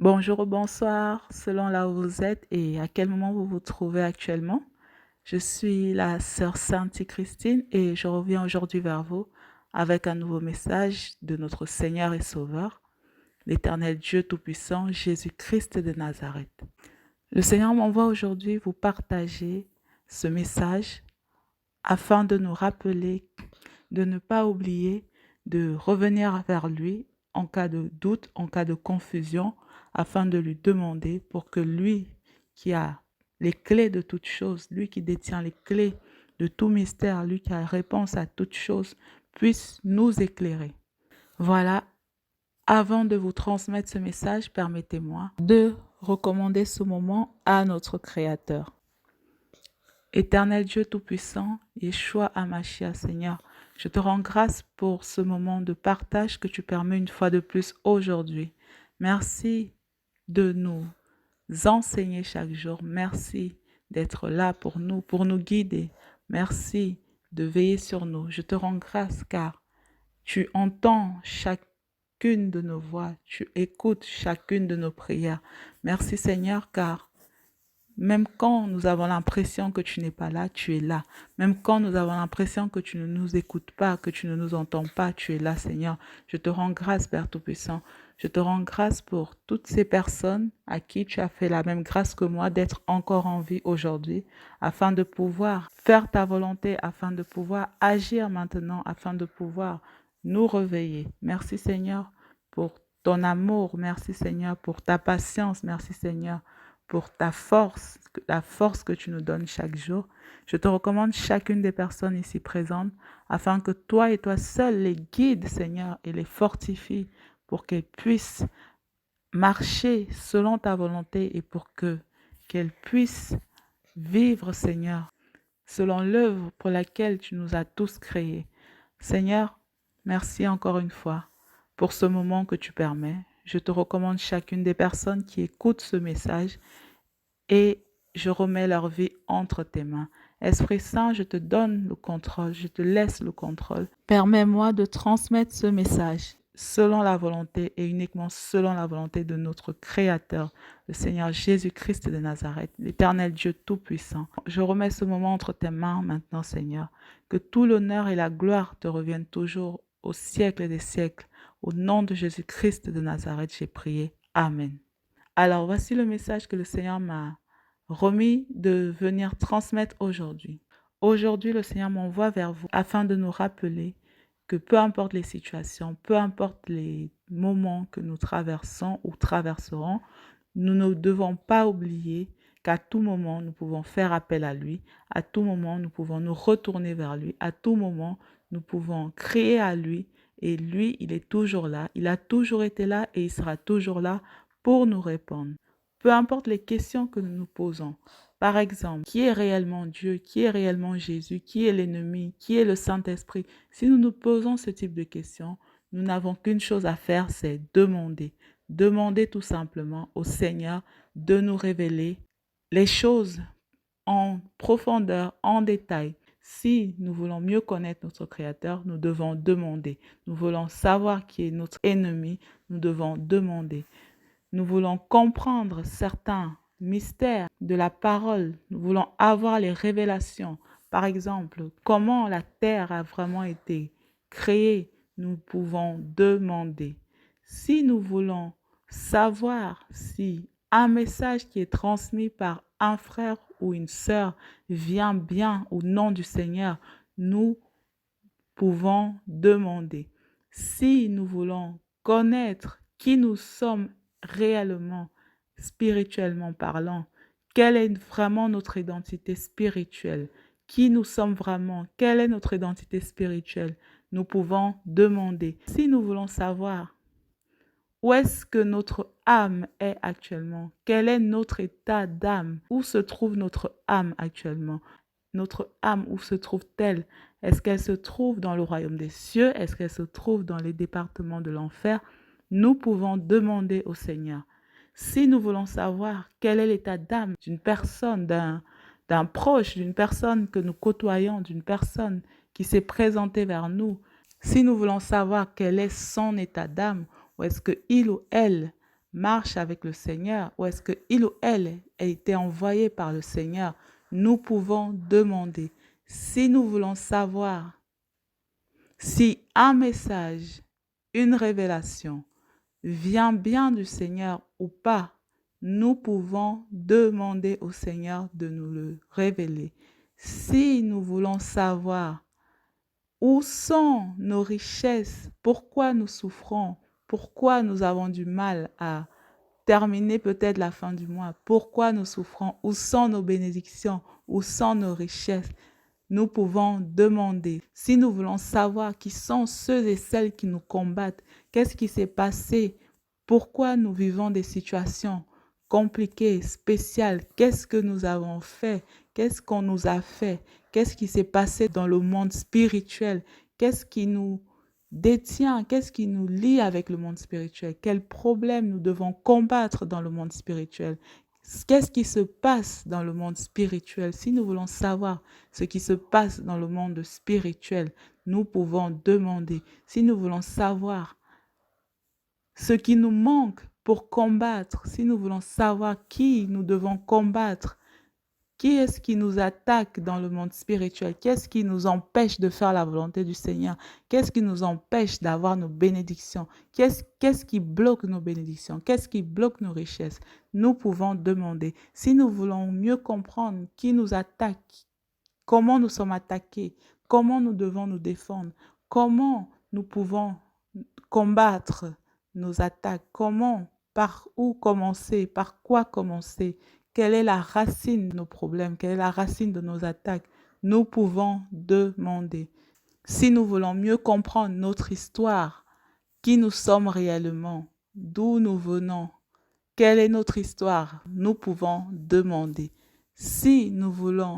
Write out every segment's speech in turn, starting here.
Bonjour ou bonsoir, selon là où vous êtes et à quel moment vous vous trouvez actuellement. Je suis la sœur Sainte Christine et je reviens aujourd'hui vers vous avec un nouveau message de notre Seigneur et Sauveur, l'Éternel Dieu Tout-Puissant, Jésus-Christ de Nazareth. Le Seigneur m'envoie aujourd'hui vous partager ce message afin de nous rappeler, de ne pas oublier, de revenir vers lui en cas de doute, en cas de confusion, afin de lui demander pour que lui qui a les clés de toutes choses, lui qui détient les clés de tout mystère, lui qui a réponse à toutes choses, puisse nous éclairer. Voilà, avant de vous transmettre ce message, permettez-moi de recommander ce moment à notre Créateur. Éternel Dieu Tout-Puissant, Yeshua Hamashia, Seigneur, je te rends grâce pour ce moment de partage que tu permets une fois de plus aujourd'hui. Merci de nous enseigner chaque jour. Merci d'être là pour nous guider. Merci de veiller sur nous. Je te rends grâce car tu entends chacune de nos voix, tu écoutes chacune de nos prières. Merci Seigneur car même quand nous avons l'impression que tu n'es pas là, tu es là. Même quand nous avons l'impression que tu ne nous écoutes pas, que tu ne nous entends pas, tu es là, Seigneur. Je te rends grâce, Père Tout-Puissant. Je te rends grâce pour toutes ces personnes à qui tu as fait la même grâce que moi d'être encore en vie aujourd'hui, afin de pouvoir faire ta volonté, afin de pouvoir agir maintenant, afin de pouvoir nous réveiller. Merci, Seigneur, pour ton amour. Merci, Seigneur, pour ta patience. Merci, Seigneur, pour ta force, la force que tu nous donnes chaque jour. Je te recommande chacune des personnes ici présentes afin que toi et toi seul les guides, Seigneur, et les fortifie pour qu'elles puissent marcher selon ta volonté et pour qu'elles puissent vivre, Seigneur, selon l'œuvre pour laquelle tu nous as tous créés. Seigneur, merci encore une fois pour ce moment que tu permets. Je te recommande chacune des personnes qui écoutent ce message et je remets leur vie entre tes mains. Esprit Saint, je te donne le contrôle, je te laisse le contrôle. Permets-moi de transmettre ce message selon la volonté et uniquement selon la volonté de notre Créateur, le Seigneur Jésus-Christ de Nazareth, l'Éternel Dieu Tout-Puissant. Je remets ce moment entre tes mains maintenant, Seigneur. Que tout l'honneur et la gloire te reviennent toujours au siècle des siècles. Au nom de Jésus-Christ de Nazareth, j'ai prié. Amen. Alors, voici le message que le Seigneur m'a remis de venir transmettre aujourd'hui. Aujourd'hui, le Seigneur m'envoie vers vous afin de nous rappeler que peu importe les situations, peu importe les moments que nous traversons ou traverserons, nous ne devons pas oublier qu'à tout moment, nous pouvons faire appel à lui, à tout moment, nous pouvons nous retourner vers lui, à tout moment, nous pouvons crier à lui et lui, il est toujours là, il a toujours été là et il sera toujours là pour nous répondre. Peu importe les questions que nous nous posons. Par exemple, qui est réellement Dieu? Qui est réellement Jésus? Qui est l'ennemi? Qui est le Saint-Esprit? Si nous nous posons ce type de questions, nous n'avons qu'une chose à faire, c'est demander. Demander tout simplement au Seigneur de nous révéler les choses en profondeur, en détail. Si nous voulons mieux connaître notre Créateur, nous devons demander. Nous voulons savoir qui est notre ennemi, nous devons demander. Nous voulons comprendre certains mystères de la parole. Nous voulons avoir les révélations. Par exemple, comment la terre a vraiment été créée. Nous pouvons demander. Si nous voulons savoir si un message qui est transmis par un frère ou une sœur vient bien au nom du Seigneur, nous pouvons demander. Si nous voulons connaître qui nous sommes réellement, spirituellement parlant, quelle est vraiment notre identité spirituelle, qui nous sommes vraiment, quelle est notre identité spirituelle, nous pouvons demander. Si nous voulons savoir où est-ce que notre âme est actuellement, quel est notre état d'âme, où se trouve notre âme actuellement, notre âme, où se trouve-t-elle? Est-ce qu'elle se trouve dans le royaume des cieux? Est-ce qu'elle se trouve dans les départements de l'enfer? Nous pouvons demander au Seigneur. Si nous voulons savoir quel est l'état d'âme d'une personne, d'un proche, d'une personne que nous côtoyons, d'une personne qui s'est présentée vers nous, si nous voulons savoir quel est son état d'âme, où est-ce qu'il ou elle marche avec le Seigneur ou est-ce qu'il ou elle a été envoyé par le Seigneur, nous pouvons demander. Si nous voulons savoir si un message, une révélation vient bien du Seigneur ou pas, nous pouvons demander au Seigneur de nous le révéler. Si nous voulons savoir où sont nos richesses, pourquoi nous souffrons, pourquoi nous avons du mal à terminer peut-être la fin du mois, pourquoi nous souffrons, où sont nos bénédictions, où sont nos richesses, nous pouvons demander. Si nous voulons savoir qui sont ceux et celles qui nous combattent, qu'est-ce qui s'est passé, pourquoi nous vivons des situations compliquées, spéciales, qu'est-ce que nous avons fait, qu'est-ce qu'on nous a fait, qu'est-ce qui s'est passé dans le monde spirituel, qu'est-ce qui nous détient, qu'est-ce qui nous lie avec le monde spirituel, quels problèmes nous devons combattre dans le monde spirituel. Qu'est-ce qui se passe dans le monde spirituel? Si nous voulons savoir ce qui se passe dans le monde spirituel, nous pouvons demander. Si nous voulons savoir ce qui nous manque pour combattre, si nous voulons savoir qui nous devons combattre, qui est-ce qui nous attaque dans le monde spirituel? Qu'est-ce qui nous empêche de faire la volonté du Seigneur? Qu'est-ce qui nous empêche d'avoir nos bénédictions? Qu'est-ce qui bloque nos bénédictions? Qu'est-ce qui bloque nos richesses? Nous pouvons demander. Si nous voulons mieux comprendre qui nous attaque, comment nous sommes attaqués, comment nous devons nous défendre, comment nous pouvons combattre nos attaques, comment, par où commencer, par quoi commencer, quelle est la racine de nos problèmes, quelle est la racine de nos attaques, nous pouvons demander. Si nous voulons mieux comprendre notre histoire, qui nous sommes réellement, d'où nous venons, quelle est notre histoire, nous pouvons demander. Si nous voulons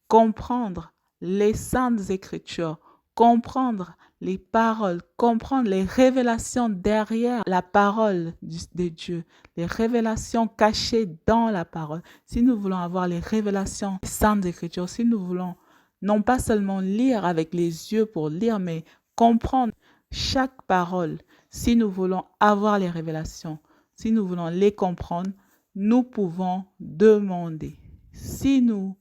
comprendre les saintes écritures, comprendre les paroles, comprendre les révélations derrière la parole de Dieu, les révélations cachées dans la parole. Si nous voulons avoir les révélations des saintes écritures, si nous voulons non pas seulement lire avec les yeux pour lire, mais comprendre chaque parole, si nous voulons avoir les révélations, si nous voulons les comprendre, nous pouvons demander. Si nous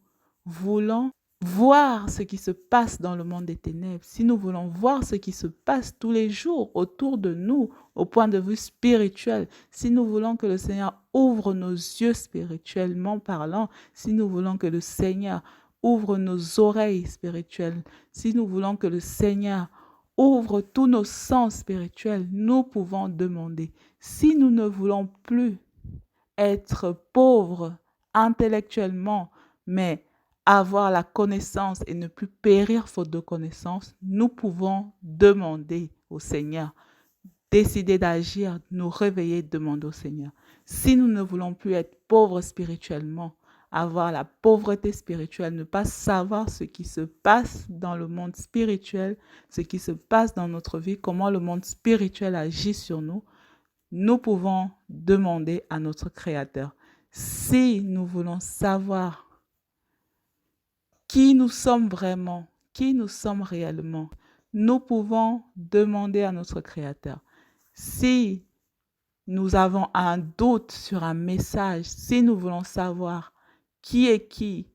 voulons voir ce qui se passe dans le monde des ténèbres, si nous voulons voir ce qui se passe tous les jours autour de nous au point de vue spirituel, si nous voulons que le Seigneur ouvre nos yeux spirituellement parlant, si nous voulons que le Seigneur ouvre nos oreilles spirituelles, si nous voulons que le Seigneur ouvre tous nos sens spirituels, nous pouvons demander. Si nous ne voulons plus être pauvres intellectuellement, mais avoir la connaissance et ne plus périr faute de connaissance, nous pouvons demander au Seigneur, décider d'agir, nous réveiller, demander au Seigneur. Si nous ne voulons plus être pauvres spirituellement, avoir la pauvreté spirituelle, ne pas savoir ce qui se passe dans le monde spirituel, ce qui se passe dans notre vie, comment le monde spirituel agit sur nous, nous pouvons demander à notre Créateur. Si nous voulons savoir qui nous sommes vraiment, qui nous sommes réellement, nous pouvons demander à notre Créateur. Si nous avons un doute sur un message, si nous voulons savoir qui est qui,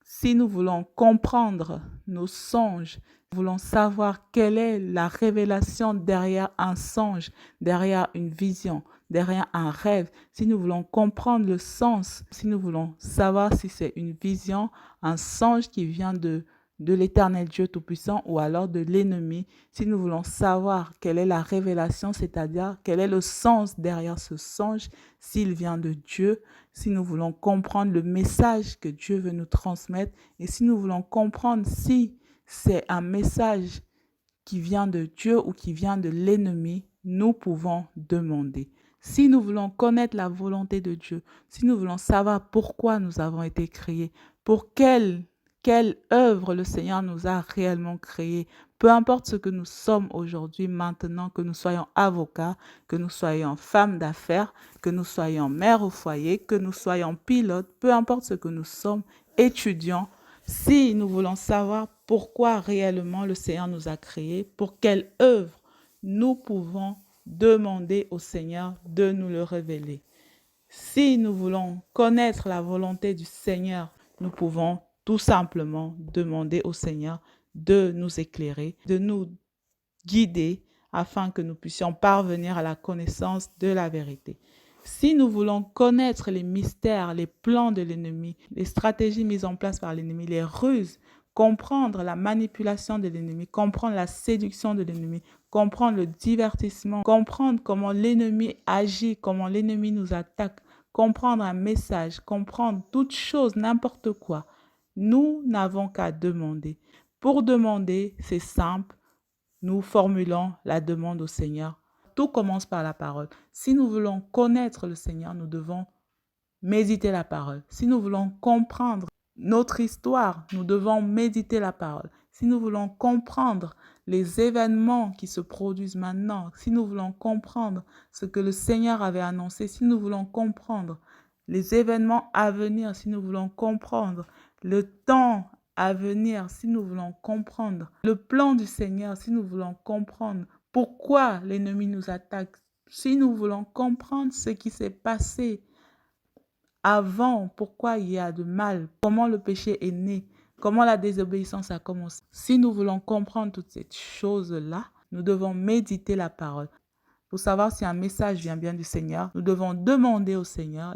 si nous voulons comprendre nos songes, nous voulons savoir quelle est la révélation derrière un songe, derrière une vision, derrière un rêve, si nous voulons comprendre le sens, si nous voulons savoir si c'est une vision, un songe qui vient de l'Éternel Dieu Tout-Puissant ou alors de l'ennemi, si nous voulons savoir quelle est la révélation, c'est-à-dire quel est le sens derrière ce songe, s'il vient de Dieu, si nous voulons comprendre le message que Dieu veut nous transmettre et si nous voulons comprendre si c'est un message qui vient de Dieu ou qui vient de l'ennemi, nous pouvons demander. Si nous voulons connaître la volonté de Dieu, si nous voulons savoir pourquoi nous avons été créés, pour quelle œuvre le Seigneur nous a réellement créés, peu importe ce que nous sommes aujourd'hui, maintenant, que nous soyons avocats, que nous soyons femmes d'affaires, que nous soyons mères au foyer, que nous soyons pilotes, peu importe ce que nous sommes, étudiants, si nous voulons savoir pourquoi réellement le Seigneur nous a créés, pour quelle œuvre nous pouvons demander au Seigneur de nous le révéler. Si nous voulons connaître la volonté du Seigneur, nous pouvons tout simplement demander au Seigneur de nous éclairer, de nous guider afin que nous puissions parvenir à la connaissance de la vérité. Si nous voulons connaître les mystères, les plans de l'ennemi, les stratégies mises en place par l'ennemi, les ruses, comprendre la manipulation de l'ennemi, comprendre la séduction de l'ennemi, comprendre le divertissement, comprendre comment l'ennemi agit, comment l'ennemi nous attaque, comprendre un message, comprendre toute chose, n'importe quoi, nous n'avons qu'à demander. Pour demander, c'est simple, nous formulons la demande au Seigneur. Tout commence par la parole. Si nous voulons connaître le Seigneur, nous devons méditer la parole. Si nous voulons comprendre notre histoire, nous devons méditer la parole. Si nous voulons comprendre les événements qui se produisent maintenant, si nous voulons comprendre ce que le Seigneur avait annoncé, si nous voulons comprendre les événements à venir, si nous voulons comprendre le temps à venir, si nous voulons comprendre le plan du Seigneur, si nous voulons comprendre pourquoi l'ennemi nous attaque, si nous voulons comprendre ce qui s'est passé avant, pourquoi il y a de mal, comment le péché est né, comment la désobéissance a commencé. Si nous voulons comprendre toutes ces choses-là, nous devons méditer la parole. Pour savoir si un message vient bien du Seigneur, nous devons demander au Seigneur.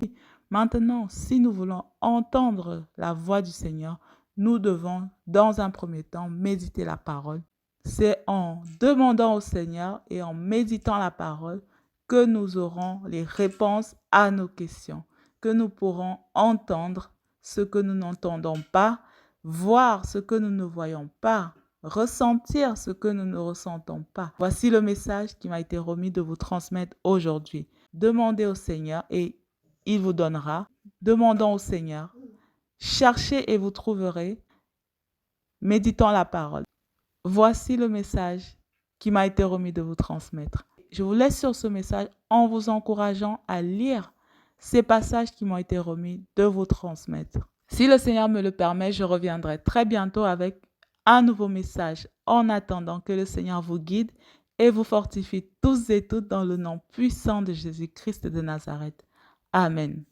Maintenant, si nous voulons entendre la voix du Seigneur, nous devons, dans un premier temps, méditer la parole. C'est en demandant au Seigneur et en méditant la parole que nous aurons les réponses à nos questions, que nous pourrons entendre ce que nous n'entendons pas, voir ce que nous ne voyons pas, ressentir ce que nous ne ressentons pas. Voici le message qui m'a été remis de vous transmettre aujourd'hui. Demandez au Seigneur et il vous donnera. Demandons au Seigneur. Cherchez et vous trouverez. Méditons la parole. Voici le message qui m'a été remis de vous transmettre. Je vous laisse sur ce message en vous encourageant à lire ces passages qui m'ont été remis de vous transmettre. Si le Seigneur me le permet, je reviendrai très bientôt avec un nouveau message. En attendant, que le Seigneur vous guide et vous fortifie tous et toutes dans le nom puissant de Jésus-Christ de Nazareth. Amen.